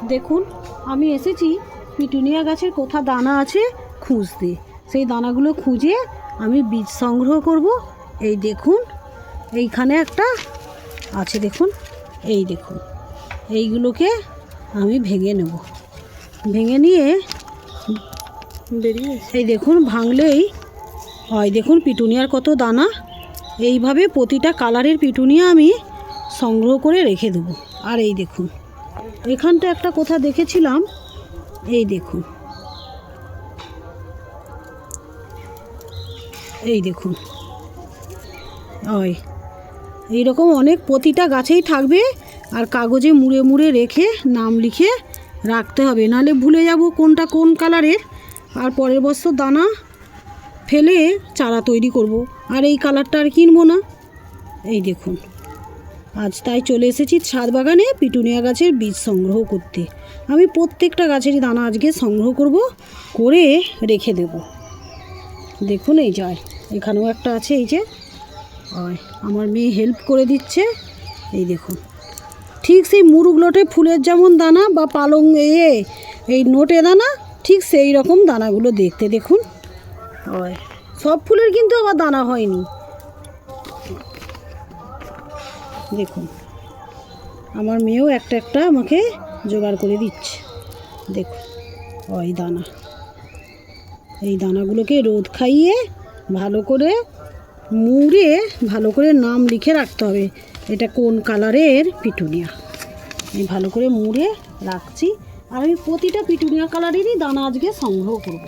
দেখুন আমি এসেছি পিটুনিয়া গাছের কোথা দানা আছে খুঁজতে। সেই দানাগুলো খুঁজে আমি বীজ সংগ্রহ করব। এই দেখুন এইখানে একটা আছে, দেখুন এই দেখুন, এইগুলোকে আমি ভেঙে নেব। ভেঙে নিয়ে বেরিয়ে এই দেখুন ভাঙলেই হয়। দেখুন পিটুনিয়ার কত দানা। এইভাবে প্রতিটা কালারের পিটুনিয়া আমি সংগ্রহ করে রেখে দেবো। আর এই দেখুন এখানটা একটা কোথা দেখেছিলাম, এই দেখুন, এই দেখুন, ওই এইরকম অনেক প্রতিটা গাছেই থাকবে। আর কাগজে মুড়ে মুড়ে রেখে নাম লিখে রাখতে হবে, নাহলে ভুলে যাব কোনটা কোন কালারের। আর পরের বছর দানা ফেলে চারা তৈরি করব, আর এই কালারটা আর কিনবো না। এই দেখুন আজ তাই চলে এসেছি ছাদ বাগানে পিটুনিয়া গাছের বীজ সংগ্রহ করতে। আমি প্রত্যেকটা গাছেরই দানা আজকে সংগ্রহ করব, করে রেখে দেব। দেখুন এই যায়, এখানেও একটা আছে, এই যে আমার মেয়ে হেল্প করে দিচ্ছে। এই দেখুন ঠিক সেই মুরুগ লোটে ফুলের যেমন দানা বা পালং এই নোটে দানা, ঠিক সেই রকম দানাগুলো দেখতে। দেখুন সব ফুলের কিন্তু আবার দানা হয়নি। দেখুন আমার মেয়েও একটা একটা আমাকে জোগাড় করে দিচ্ছে। দেখুন দানা, এই দানাগুলোকে রোদ খাইয়ে ভালো করে মুড়ে ভালো করে নাম লিখে রাখতে হবে, এটা কোন কালারের পিটুনিয়া। আমি ভালো করে মুড়ে রাখছি। আর আমি প্রতিটা পিটুনিয়া কালারেরই দানা আজকে সংগ্রহ করব।